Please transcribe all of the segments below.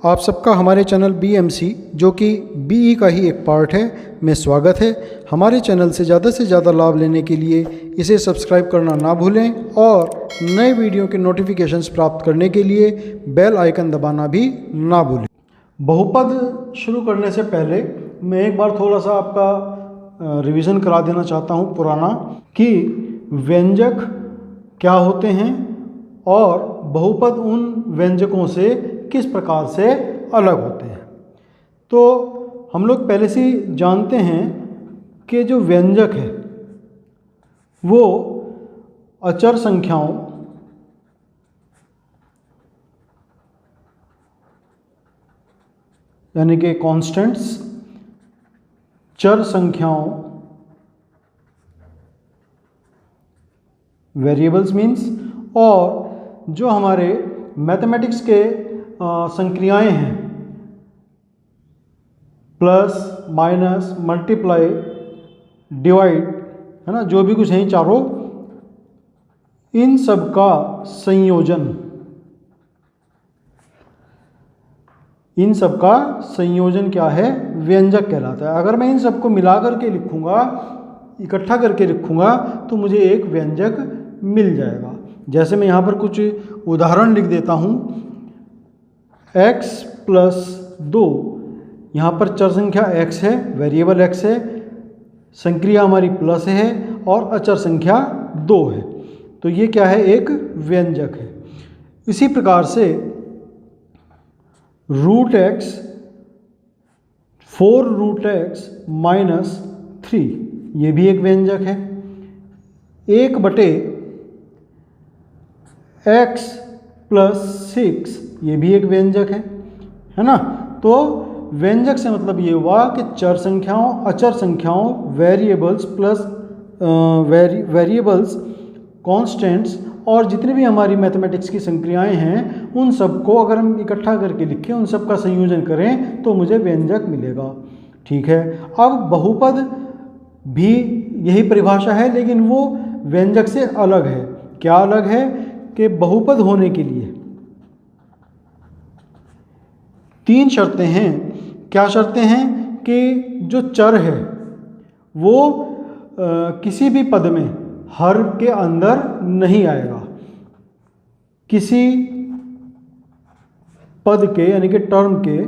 आप सबका हमारे चैनल BMC जो कि BE का ही एक पार्ट है में स्वागत है। हमारे चैनल से ज़्यादा लाभ लेने के लिए इसे सब्सक्राइब करना ना भूलें और नए वीडियो के नोटिफिकेशंस प्राप्त करने के लिए बेल आइकन दबाना भी ना भूलें। बहुपद शुरू करने से पहले मैं एक बार थोड़ा सा आपका रिवीजन करा देना चाहता हूँ पुराना, कि व्यंजक क्या होते हैं और बहुपद उन व्यंजकों से किस प्रकार से अलग होते हैं। तो हम लोग पहले से ही जानते हैं कि जो व्यंजक है वो अचर संख्याओं यानी कि कॉन्स्टेंट्स, चर संख्याओं वेरिएबल्स मीन्स, और जो हमारे मैथमेटिक्स के संक्रियाएं हैं प्लस माइनस मल्टीप्लाई डिवाइड, है ना, जो भी कुछ है चारों, इन सब का संयोजन क्या है, व्यंजक कहलाता है। अगर मैं इन सबको मिला करके लिखूंगा, इकट्ठा करके लिखूंगा, तो मुझे एक व्यंजक मिल जाएगा। जैसे मैं यहाँ पर कुछ उदाहरण लिख देता हूँ। x प्लस 2, यहाँ पर चर संख्या x है, वेरिएबल x है, संक्रिया हमारी प्लस है और अचर संख्या 2 है, तो ये क्या है, एक व्यंजक है। इसी प्रकार से रूट x 4 रूट x माइनस 3, ये भी एक व्यंजक है। 1/x प्लस 6, ये भी एक व्यंजक है ना। तो व्यंजक से मतलब ये हुआ कि चर संख्याओं, अचर संख्याओं, वेरिएबल्स प्लस वेरिएबल्स, कांस्टेंट्स और जितनी भी हमारी मैथमेटिक्स की संक्रियाएं हैं, उन सबको अगर हम इकट्ठा करके लिखें, उन सब का संयोजन करें, तो मुझे व्यंजक मिलेगा। ठीक है। अब बहुपद भी यही परिभाषा है, लेकिन वो व्यंजक से अलग है। क्या अलग है कि बहुपद होने के लिए 3 शर्तें हैं। क्या शर्तें हैं कि जो चर है वो किसी भी पद में हर के अंदर नहीं आएगा। किसी पद के यानी कि टर्म के,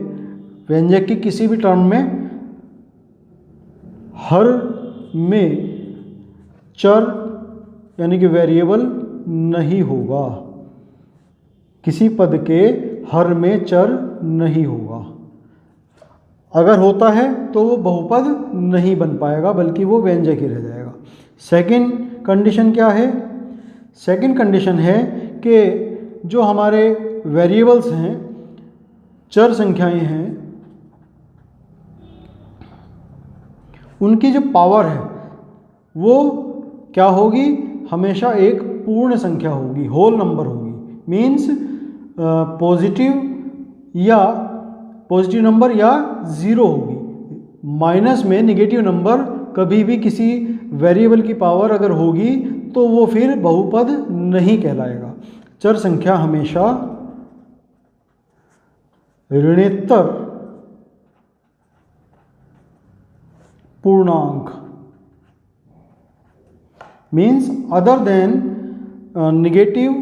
व्यंजक की किसी भी टर्म में हर में चर यानी कि वेरिएबल नहीं होगा। किसी पद के हर में चर नहीं होगा। अगर होता है तो वो बहुपद नहीं बन पाएगा, बल्कि वो व्यंजक ही रह जाएगा। सेकंड कंडीशन क्या है? सेकंड कंडीशन है कि जो हमारे वेरिएबल्स हैं, चर संख्याएं हैं, उनकी जो पावर है वो क्या होगी, हमेशा एक पूर्ण संख्या होगी, होल नंबर होगी। मीन्स पॉजिटिव नंबर या ज़ीरो होगी। माइनस में नेगेटिव नंबर कभी भी किसी वेरिएबल की पावर अगर होगी तो वो फिर बहुपद नहीं कहलाएगा। चर संख्या हमेशा ऋणोत्तर पूर्णांक means other than negative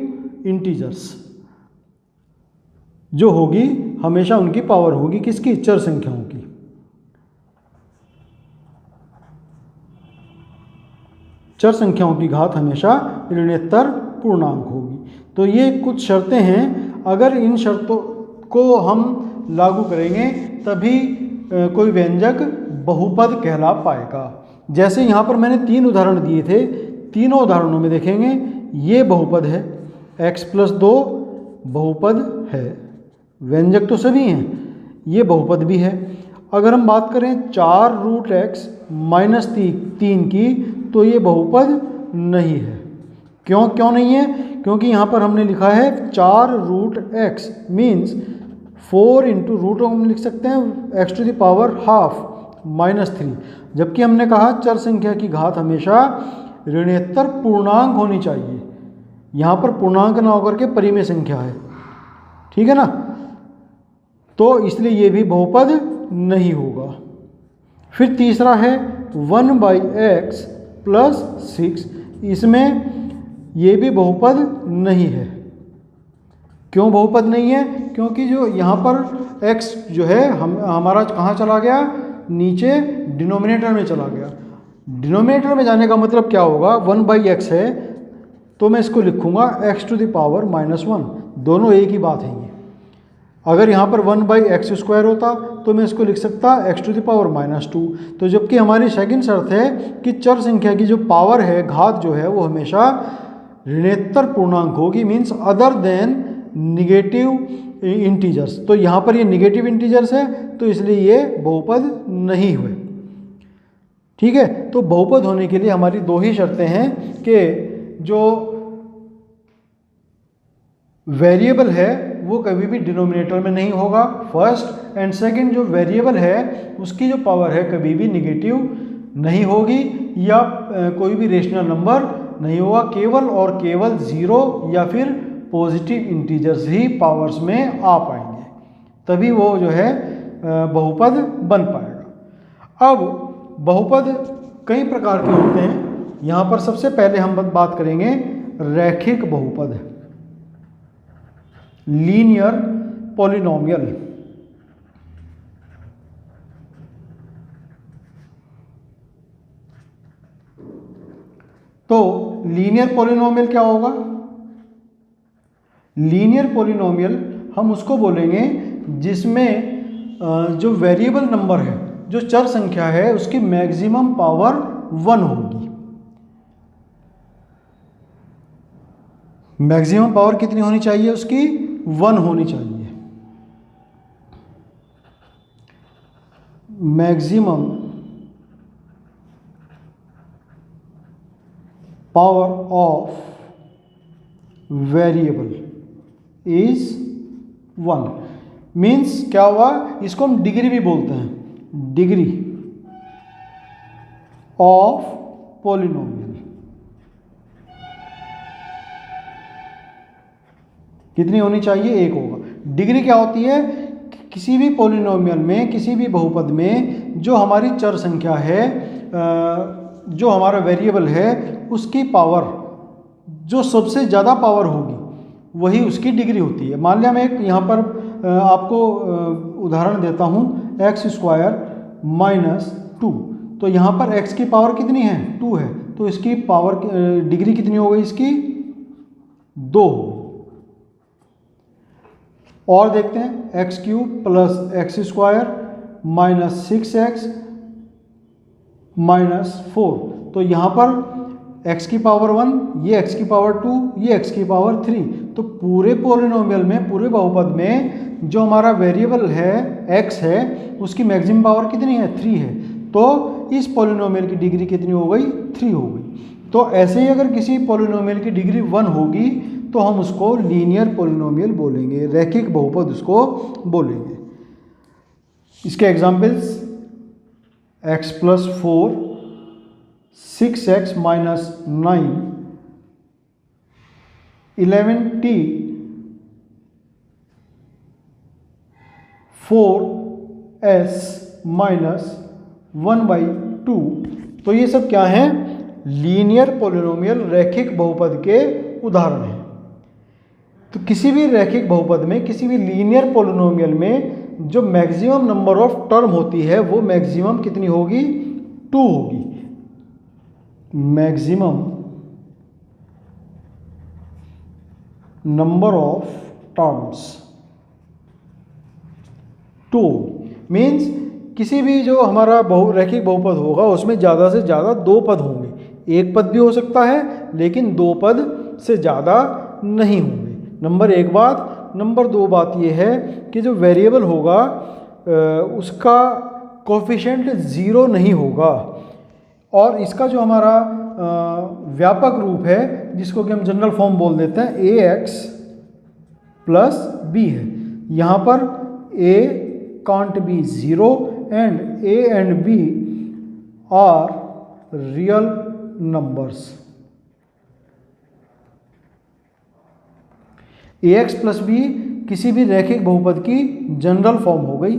integers जो होगी, हमेशा उनकी पावर होगी किसकी, चर संख्याओं की। चर संख्याओं की घात हमेशा ऋणोत्तर पूर्णांक होगी। तो ये कुछ शर्तें हैं। अगर इन शर्तों को हम लागू करेंगे तभी कोई व्यंजक बहुपद कहला पाएगा। जैसे यहाँ पर मैंने 3 उदाहरण दिए थे, तीनों उदाहरणों में देखेंगे ये बहुपद है, x प्लस 2 बहुपद है, व्यंजक तो सभी हैं, ये बहुपद भी है। अगर हम बात करें 4 रूट x माइनस 3 की, तो ये बहुपद नहीं है। क्यों नहीं है? क्योंकि यहाँ पर हमने लिखा है 4 root x means 4 into root हम लिख सकते हैं x to the power half minus 3, जबकि हमने कहा चर संख्या की घात हमेशा ऋणोत्तर पूर्णांक होनी चाहिए। यहाँ पर पूर्णांक ना होकर के परिमेय संख्या है। ठीक है ना। तो इसलिए ये भी बहुपद नहीं होगा। फिर तीसरा है 1/x प्लस 6, इसमें ये भी बहुपद नहीं है। क्यों बहुपद नहीं है? क्योंकि जो यहाँ पर x जो है हमारा कहाँ चला गया, नीचे डिनोमिनेटर में चला गया। डिनोमिनेटर में जाने का मतलब क्या होगा, 1/x है तो मैं इसको लिखूँगा x⁻⁻1, दोनों एक ही बात है ये। अगर यहाँ पर 1/x² होता तो मैं इसको लिख सकता x⁻⁻2। तो जबकि हमारी सेकंड शर्त है कि चर संख्या की जो पावर है, घात जो है, वो हमेशा ऋणोत्तर पूर्णांक होगी, means other than negative integers. तो यहाँ पर ये निगेटिव इंटीजर्स है तो इसलिए ये बहुपद नहीं हुए। ठीक है, तो बहुपद होने के लिए हमारी दो ही शर्तें हैं कि जो वेरिएबल है वो कभी भी डिनोमिनेटर में नहीं होगा, फर्स्ट, एंड सेकंड जो वेरिएबल है उसकी जो पावर है कभी भी निगेटिव नहीं होगी या कोई भी रेशनल नंबर नहीं होगा, केवल और केवल 0 या फिर पॉजिटिव इंटीजर्स ही पावर्स में आ पाएंगे, तभी वो जो है बहुपद बन पाएगा। अब बहुपद कई प्रकार के होते हैं। यहाँ पर सबसे पहले हम बात करेंगे रैखिक बहुपद, लीनियर पॉलिनोमियल। तो लीनियर पॉलिनोमियल क्या होगा? लीनियर पॉलिनोमियल हम उसको बोलेंगे जिसमें जो वेरिएबल नंबर है, जो चर संख्या है, उसकी मैक्सिमम पावर 1 होगी। मैक्सिमम पावर कितनी होनी चाहिए उसकी? 1 होनी चाहिए। Maximum power of variable is 1, means क्या हुआ, इसको हम डिग्री भी बोलते हैं, डिग्री ऑफ पॉलिनोमियल। कितनी होनी चाहिए? 1 होगा। डिग्री क्या होती है? किसी भी पॉलिनोमियल में, किसी भी बहुपद में जो हमारी चर संख्या है, जो हमारा वेरिएबल है, उसकी पावर जो सबसे ज़्यादा पावर होगी वही उसकी डिग्री होती है। मान लिया मैं एक यहाँ पर आपको उदाहरण देता हूँ, x² - 2, तो यहाँ पर x की पावर कितनी है? 2 है, तो इसकी पावर डिग्री कितनी हो गई? इसकी 2 हो। और देखते हैं x³ + x² - 6x - 4, तो यहाँ पर x की पावर 1, ये x की पावर 2, ये x की पावर 3। तो पूरे पॉलिनोमियल में, पूरे बहुपद में जो हमारा वेरिएबल है x है, उसकी मैक्सिमम पावर कितनी है? 3 है। तो इस पॉलिनोमियल की डिग्री कितनी हो गई? 3 हो गई। तो ऐसे ही अगर किसी पॉलिनोमियल की डिग्री 1 होगी तो हम उसको लीनियर पॉलिनोमियल बोलेंगे, रैखिक बहुपद उसको बोलेंगे। इसके examples x + 4, 6x - 9, 11t, 4s - 1/2। तो ये सब क्या हैं? लीनियर पॉलिनोमियल, रैखिक बहुपद के उदाहरण हैं। तो किसी भी रैखिक बहुपद में, किसी भी लीनियर पॉलिनोमियल में जो मैक्सिमम नंबर ऑफ टर्म होती है वो मैक्सिमम कितनी होगी? 2 होगी। Maximum number of terms 2 means किसी भी जो हमारा रैखिक बहुपद होगा उसमें ज़्यादा से ज़्यादा 2 पद होंगे। एक पद भी हो सकता है लेकिन 2 पद से ज़्यादा नहीं होंगे। नंबर 1 बात। नंबर 2 बात यह है कि जो वेरिएबल होगा उसका कोफिशिएंट 0 नहीं होगा, और इसका जो हमारा व्यापक रूप है जिसको कि हम जनरल फॉर्म बोल देते हैं ax + b है। यहाँ पर a can't be 0 and a and b are real numbers। ax + b किसी भी रैखिक बहुपद की जनरल फॉर्म हो गई,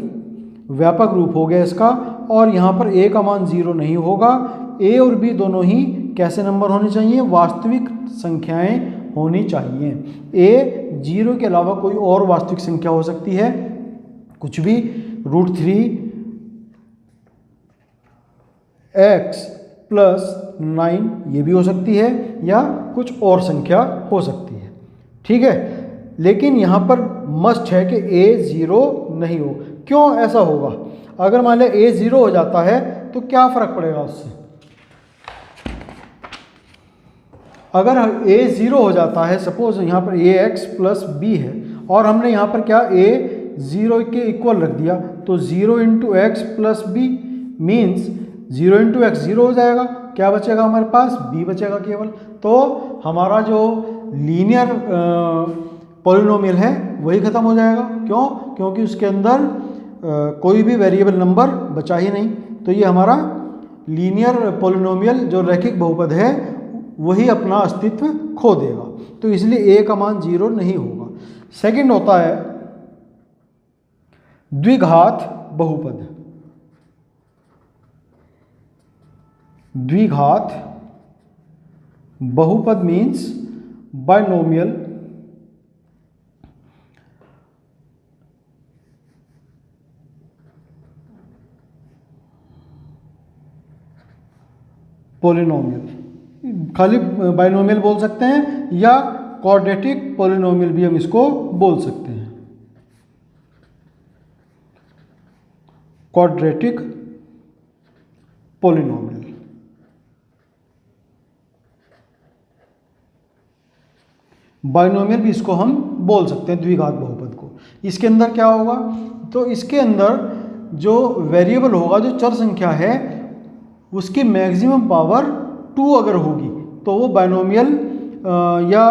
व्यापक रूप हो गया इसका। और यहाँ पर a का मान 0 नहीं होगा। a और b दोनों ही कैसे नंबर होने चाहिए? वास्तविक संख्याएं होनी चाहिए। a 0 के अलावा कोई और वास्तविक संख्या हो सकती है, कुछ भी, √3 x + 9 ये भी हो सकती है, या कुछ और संख्या हो सकती है। ठीक है, लेकिन यहाँ पर मस्ट है कि a 0 नहीं हो। क्यों ऐसा होगा? अगर मान लिया a 0 हो जाता है तो क्या फ़र्क पड़ेगा उससे? अगर a 0 हो जाता है, सपोज यहाँ पर ax + b है और हमने यहाँ पर क्या a 0 के इक्वल रख दिया, तो 0 × x + b मीन्स 0 × x 0 हो जाएगा। क्या बचेगा हमारे पास? b बचेगा केवल। तो हमारा जो लीनियर पॉलिनोमियल है वही ख़त्म हो जाएगा। क्यों? क्योंकि उसके अंदर कोई भी वेरिएबल नंबर बचा ही नहीं। तो ये हमारा लीनियर पॉलिनोमियल जो रैखिक बहुपद है वही अपना अस्तित्व खो देगा। तो इसलिए a का मान 0 नहीं होगा। सेकंड होता है द्विघात बहुपद। द्विघात बहुपद मीन्स बाइनोमियल पॉलिनोमियल। खाली बाइनोमियल बोल सकते हैं या क्वाड्रेटिक पॉलिनोमियल भी हम इसको बोल सकते हैं। Quadratic polynomial. बाइनोमियल भी इसको हम बोल सकते हैं द्विघात बहुपद को। इसके अंदर क्या होगा? तो इसके अंदर जो वेरिएबल होगा, जो चर संख्या है, उसकी मैक्सिमम पावर 2 अगर होगी तो वो बाइनोमियल या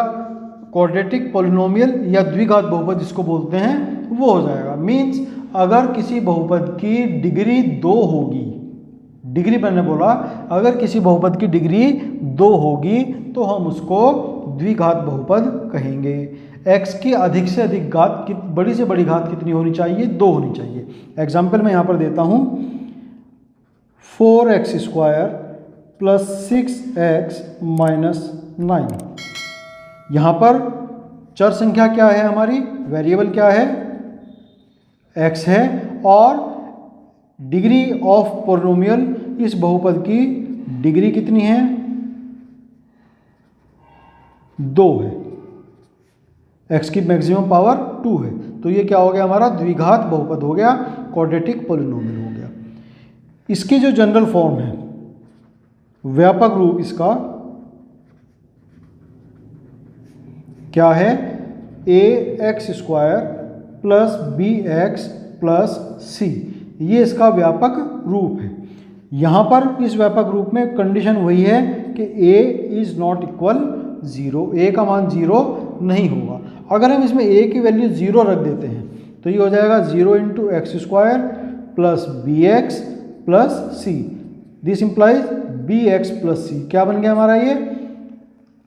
क्वाड्रेटिक पॉलिनोमियल या द्विघात बहुपद जिसको बोलते हैं वो हो जाएगा। मीन्स अगर किसी बहुपद की डिग्री 2 होगी, डिग्री मैंने बोला, अगर किसी बहुपद की डिग्री 2 होगी तो हम उसको द्विघात बहुपद कहेंगे। x की अधिक से अधिक घात, बड़ी से बड़ी घात कितनी होनी चाहिए? 2 होनी चाहिए। एग्जाम्पल मैं यहाँ पर देता हूँ, 4x² + 6x - 9। यहाँ पर चर संख्या क्या है हमारी? वेरिएबल क्या है? x है। और डिग्री ऑफ पॉलिनोमियल, इस बहुपद की डिग्री कितनी है? 2 है। x की मैक्सिमम पावर 2 है। तो ये क्या हो गया? हमारा द्विघात बहुपद हो गया, क्वाड्रेटिक पॉलिनोमियल हो गया। इसकी जो जनरल फॉर्म है, व्यापक रूप इसका क्या है? ax² + bx + c, ये इसका व्यापक रूप है। यहाँ पर इस व्यापक रूप में कंडीशन वही है कि a is not equal 0, a का मान 0 नहीं होगा। अगर हम इसमें a की वैल्यू 0 रख देते हैं तो ये हो जाएगा 0 × x² + bx + c। This implies bx + c। क्या बन गया हमारा ये?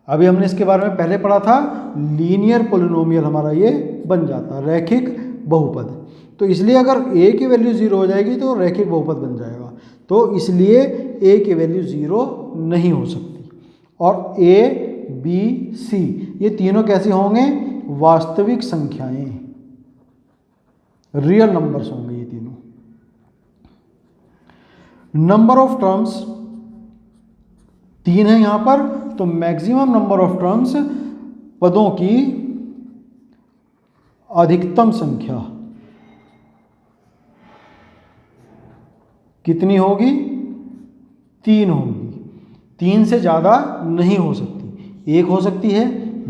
अभी हमने इसके बारे में पहले पढ़ा था, लीनियर पॉलिनोमियल हमारा ये बन जाता, रैखिक बहुपद। तो इसलिए अगर a की वैल्यू 0 हो जाएगी तो रैखिक बहुपद बन जाएगा। तो इसलिए a की वैल्यू 0 नहीं हो सकती। और a, b, c ये तीनों कैसे होंगे? वास्तविक संख्याएं, रियल नंबर्स होंगे ये तीनों। नंबर ऑफ टर्म्स 3 है यहाँ पर, तो मैक्सिमम नंबर ऑफ टर्म्स, पदों की अधिकतम संख्या कितनी होगी? 3 होगी। 3 से ज़्यादा नहीं हो सकती। 1 हो सकती है,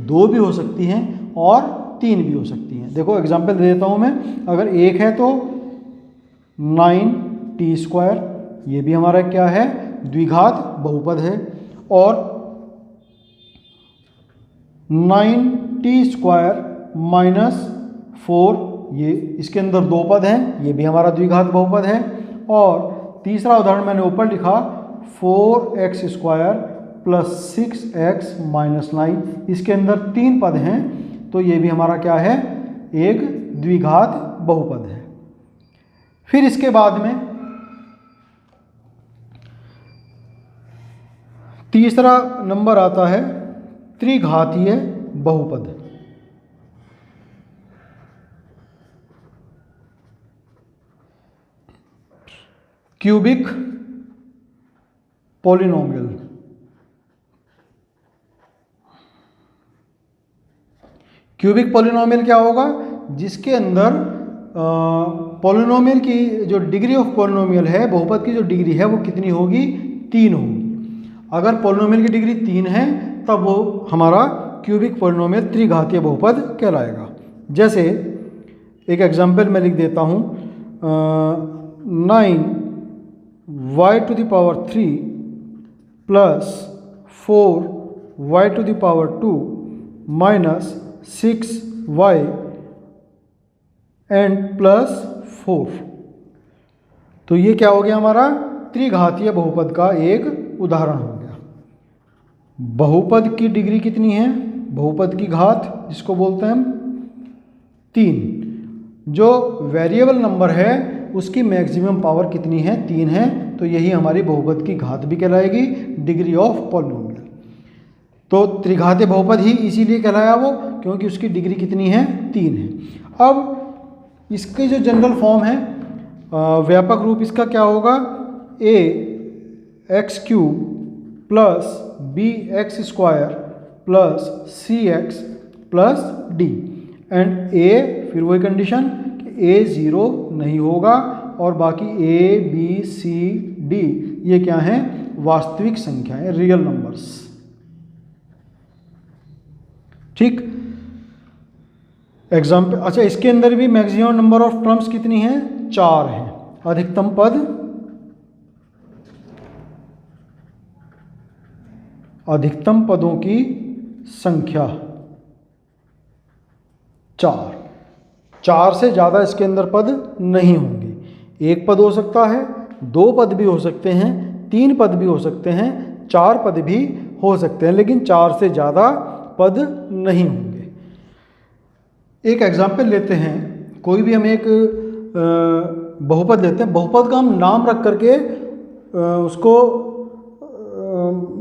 2 भी हो सकती हैं और 3 भी हो सकती हैं। देखो एग्जांपल दे देता हूँ मैं। अगर 1 है तो 9t², ये भी हमारा क्या है? द्विघात बहुपद है। और 9t² - 4, ये इसके अंदर 2 पद हैं, ये भी हमारा द्विघात बहुपद है। और तीसरा उदाहरण मैंने ऊपर लिखा, 4x² + 6x - 9, इसके अंदर 3 पद हैं, तो ये भी हमारा क्या है? एक द्विघात बहुपद है। फिर इसके बाद में तीसरा नंबर आता है त्रिघातीय बहुपद। Cubic polynomial. क्यूबिक पॉलिनोमियल क्या होगा? जिसके अंदर पॉलिनोमियल की जो डिग्री ऑफ पॉलिनोमियल है, बहुपद की जो डिग्री है वो कितनी होगी? 3 होगी। अगर पॉलिनोमियल की डिग्री 3 है तब वो हमारा क्यूबिक पॉलिनोमियल त्रिघातीय बहुपद कहलाएगा। जैसे एक एग्जांपल मैं लिख देता हूँ, 9y³ plus 4y² minus 6y and plus 4। तो ये क्या हो गया? हमारा त्रिघातीय बहुपद का एक उदाहरण हो गया। बहुपद की डिग्री कितनी है? बहुपद की घात जिसको बोलते हैं हम 3। जो वेरिएबल नंबर है उसकी मैक्सिमम पावर कितनी है? 3 है। तो यही हमारी बहुपद की घात भी कहलाएगी, डिग्री ऑफ पॉलिनोमियल। तो त्रिघातीय बहुपद ही इसीलिए कहलाया वो, क्योंकि उसकी डिग्री कितनी है? 3 है। अब इसके जो जनरल फॉर्म है, व्यापक रूप इसका क्या होगा? ax³ plus bx² plus cx plus d and a, फिर वही कंडीशन कि a 0 नहीं होगा और बाकी a b c d ये क्या हैं? वास्तविक संख्याएं, रियल नंबर्स। ठीक। एग्जाम्पल, अच्छा इसके अंदर भी मैक्सिमम नंबर ऑफ टर्म्स कितनी है? 4 है। अधिकतम पद, अधिकतम पदों की संख्या 4। 4 से ज़्यादा इसके अंदर पद नहीं होंगे। एक पद हो सकता है, 2 पद भी हो सकते हैं, 3 पद भी हो सकते हैं, 4 पद भी हो सकते हैं, लेकिन 4 से ज़्यादा पद नहीं होंगे। एक एग्जाम्पल लेते हैं, कोई भी हम एक बहुपद लेते हैं, बहुपद का हम नाम रख करके उसको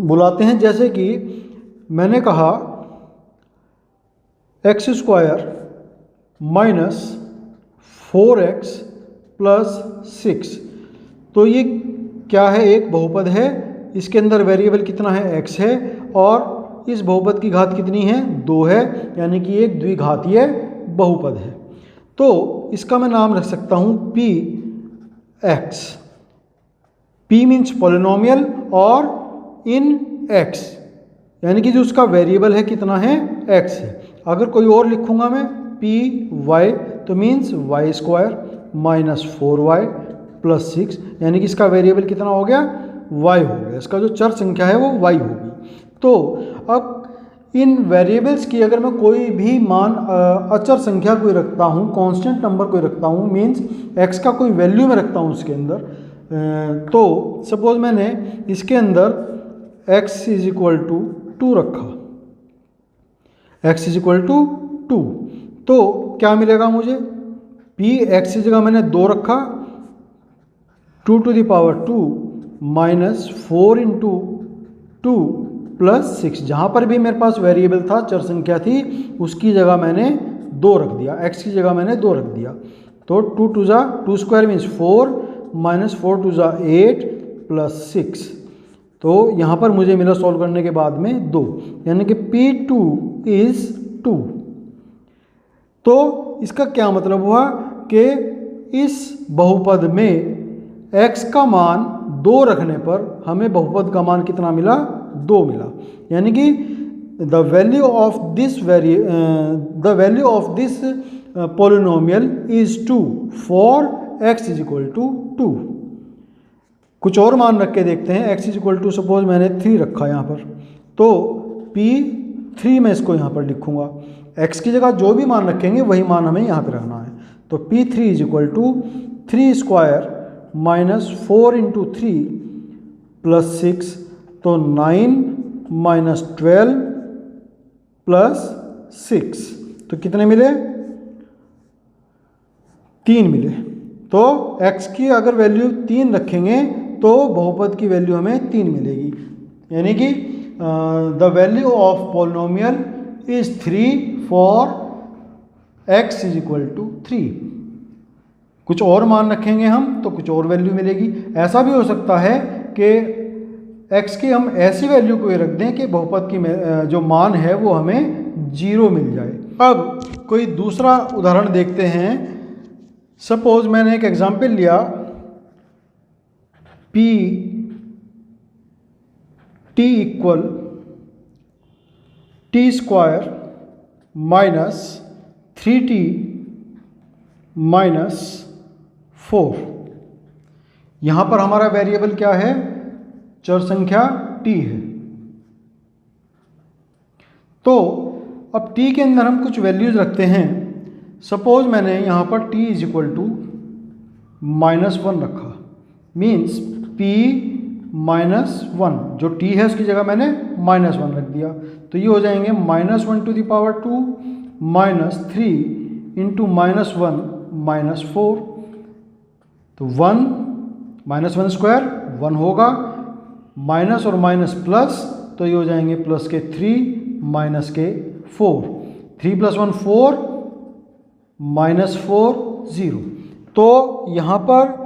बुलाते हैं। जैसे कि मैंने कहा x² माइनस 4x प्लस 6। तो ये क्या है? एक बहुपद है। इसके अंदर वेरिएबल कितना है? x है और इस बहुपद की घात कितनी है? 2 है, यानी कि एक द्विघातीय बहुपद है। तो इसका मैं नाम रख सकता हूँ px। p मीन्स पॉलिनोमियल और इन x, यानी कि जो उसका वेरिएबल है कितना है? x है। अगर कोई और लिखूंगा मैं py तो means y² minus 4y plus 6, यानी कि इसका वेरिएबल कितना हो गया? y हो गया। इसका जो चर संख्या है वो y होगी। तो अब इन वेरिएबल्स की अगर मैं कोई भी मान अचर संख्या कोई रखता हूँ, कांस्टेंट नंबर कोई रखता हूँ, मीन्स x का कोई वैल्यू में रखता हूँ उसके अंदर, तो सपोज मैंने इसके अंदर x = 2 रखा, x = 2, तो क्या मिलेगा मुझे? x की जगह मैंने 2 रखा, 2⁻² माइनस 4 × 2 प्लस 6। जहाँ पर भी मेरे पास वेरिएबल था, चर संख्या थी, उसकी जगह मैंने 2 रख दिया, x की जगह मैंने 2 रख दिया। तो 2² मीन्स 4 माइनस 4 8 प्लस 6। तो यहाँ पर मुझे मिला सॉल्व करने के बाद में 2, यानी कि P2 = 2। तो इसका क्या मतलब हुआ कि इस बहुपद में x का मान 2 रखने पर हमें बहुपद का मान कितना मिला? 2 मिला। यानी कि the value of this polynomial is 2 for x = 2। कुछ और मान रख के देखते हैं। x = सपोज मैंने 3 रखा यहाँ पर, तो P3 में इसको यहाँ पर लिखूंगा। x की जगह जो भी मान रखेंगे वही मान हमें यहाँ पर रखना है। तो P3 = 3² माइनस 4 × 3 प्लस 6, तो 9 माइनस 12 प्लस 6, तो कितने मिले? 3 मिले। तो x की अगर वैल्यू 3 रखेंगे तो बहुपद की वैल्यू हमें 3 मिलेगी, यानी कि the value of polynomial is 3 for x is equal to 3। कुछ और मान रखेंगे हम तो कुछ और वैल्यू मिलेगी। ऐसा भी हो सकता है कि x की हम ऐसी वैल्यू को रख दें कि बहुपद की जो मान है वो हमें 0 मिल जाए। अब कोई दूसरा उदाहरण देखते हैं। सपोज मैंने एक एग्जाम्पल लिया, p t equal T square minus 3t minus 4। यहाँ पर हमारा वेरिएबल क्या है? चर संख्या t है। तो अब t के अंदर हम कुछ वैल्यूज रखते हैं। सपोज मैंने यहाँ पर t इज इक्वल टू -1 रखा, मीन्स p -1, जो t है उसकी जगह मैंने -1 रख दिया। तो ये हो जाएंगे -1 टू द पावर 2 -3 इंटू -1 -4। तो 1 -1 स्क्वायर 1 होगा, माइनस और माइनस प्लस, तो ये हो जाएंगे प्लस के 3 माइनस के 4। 3 + 1 4 -4 0। तो यहाँ पर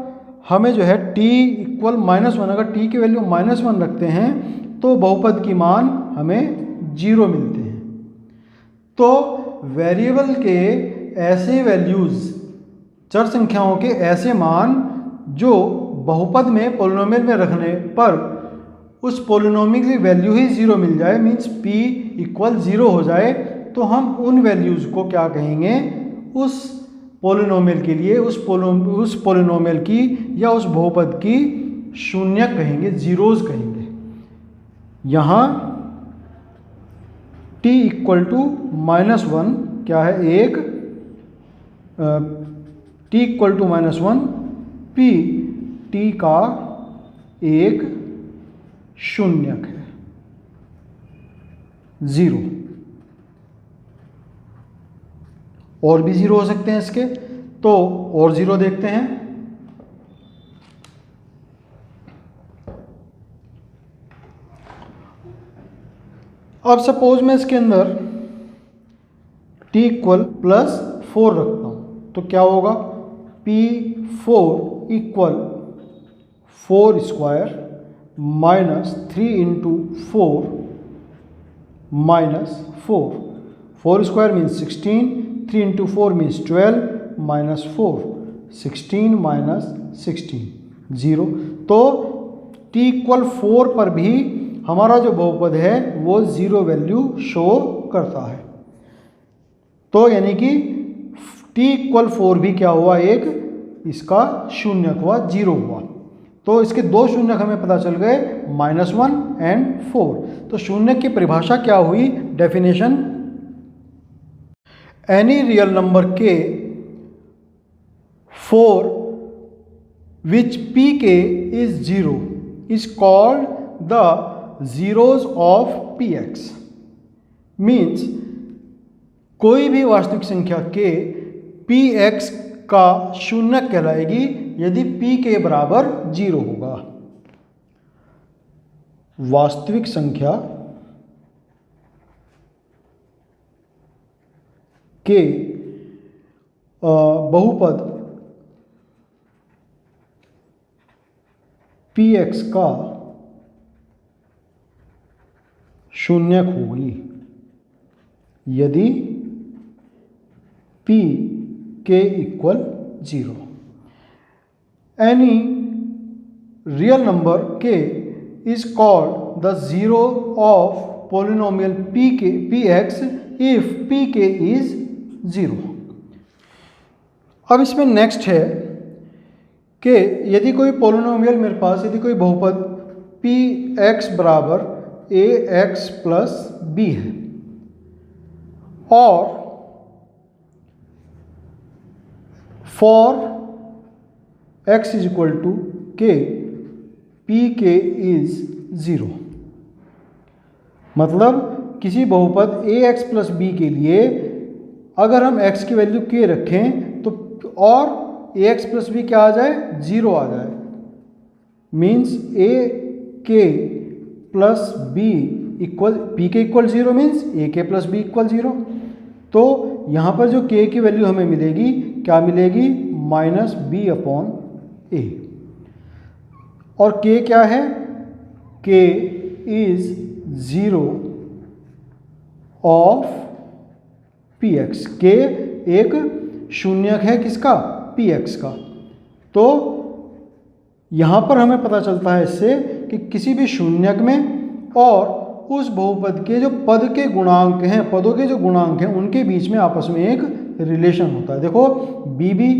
हमें जो है t इक्वल -1, अगर t की वैल्यू -1 रखते हैं तो बहुपद की मान हमें 0 मिलते हैं। तो वेरिएबल के ऐसे वैल्यूज़, चर संख्याओं के ऐसे मान जो बहुपद में पॉलिनोमियल में रखने पर उस पॉलिनोमियल की वैल्यू ही 0 मिल जाए, मीन्स p इक्वल 0 हो जाए, तो हम उन वैल्यूज़ को क्या कहेंगे? उस पॉलिनोमियल के लिए उस पॉलिनोमियल की या उस बहुपद की शून्यक कहेंगे, जीरोज कहेंगे। यहाँ t इक्वल टू -1 क्या है? एक t equal to -1 p t का एक शून्यक है, 0। और भी 0 हो सकते हैं इसके, तो और 0 देखते हैं। अब सपोज मैं इसके अंदर t इक्वल +4 रखता हूँ, तो क्या होगा? p4 equal 4 square -3 into 4 -4। 4 square means 16, 3 into 4 means 12 -4, 16 -16 0। तो t इक्वल 4 पर भी हमारा जो बहुपद है वो 0 वैल्यू शो करता है। तो यानी कि t इक्वल 4 भी क्या हुआ? एक इसका शून्यक हुआ, 0 हुआ। तो इसके दो शून्यक हमें पता चल गए, -1 एंड 4। तो शून्यक की परिभाषा क्या हुई? Definition, any real number k for which pk is 0 is called the zeros of px। Means कोई भी वास्तविक संख्या k px का शून्यक कहलाएगी यदि p के बराबर 0 होगा। वास्तविक संख्या के बहुपद px का शून्यक होगी यदि p k equal 0। Any real number k is called the zero of polynomial px if pk is 0। अब इसमें नेक्स्ट है कि यदि कोई पॉलिनोमियल मेरे पास, यदि कोई बहुपद px बराबर ax प्लस b है और for x is equal to k pk is 0। मतलब किसी बहुपद ax प्लस b के लिए अगर हम x की वैल्यू k रखें तो और ए एक्स प्लस बी क्या आ जाए, 0 आ जाए, मीन्स ए के प्लस बी इक्वल पी के इक्वल 0 मीन्स ए के प्लस बी इक्वल 0। तो यहाँ पर जो के की वैल्यू हमें मिलेगी, क्या मिलेगी, माइनस बी अपॉन ए। और के क्या है, के इज 0 ऑफ पी एक्स, के एक शून्यक है किसका, पी एक्स का। तो यहाँ पर हमें पता चलता है इससे कि किसी भी शून्यक में और उस बहुपद के जो पद के गुणांक हैं, पदों के जो गुणांक हैं उनके बीच में आपस में एक रिलेशन होता है। देखो बी भी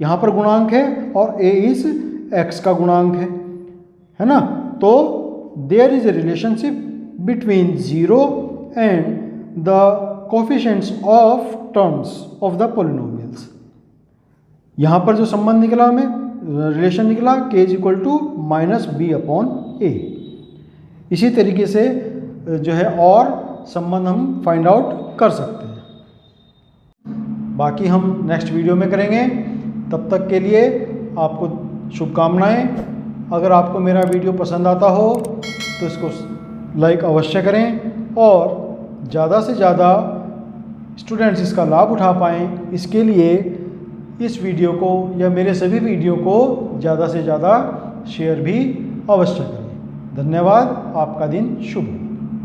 यहाँ पर गुणांक है और ए इस एक्स का गुणांक है ना। तो there is a relationship between 0 and the coefficients of terms of the polynomials. यहाँ पर जो संबंध निकला हमें, रिलेशन निकला, के is equal to minus B upon A. इसी तरीके से जो है और संबंध हम फाइंड आउट कर सकते हैं। बाकी हम नेक्स्ट वीडियो में करेंगे। तब तक के लिए आपको शुभकामनाएं। अगर आपको मेरा वीडियो पसंद आता हो तो इसको लाइक अवश्य करें और ज़्यादा से ज़्यादा स्टूडेंट्स इसका लाभ उठा पाएँ, इसके लिए इस वीडियो को या मेरे सभी वीडियो को ज़्यादा से ज़्यादा शेयर भी अवश्य करें। धन्यवाद। आपका दिन शुभ हो।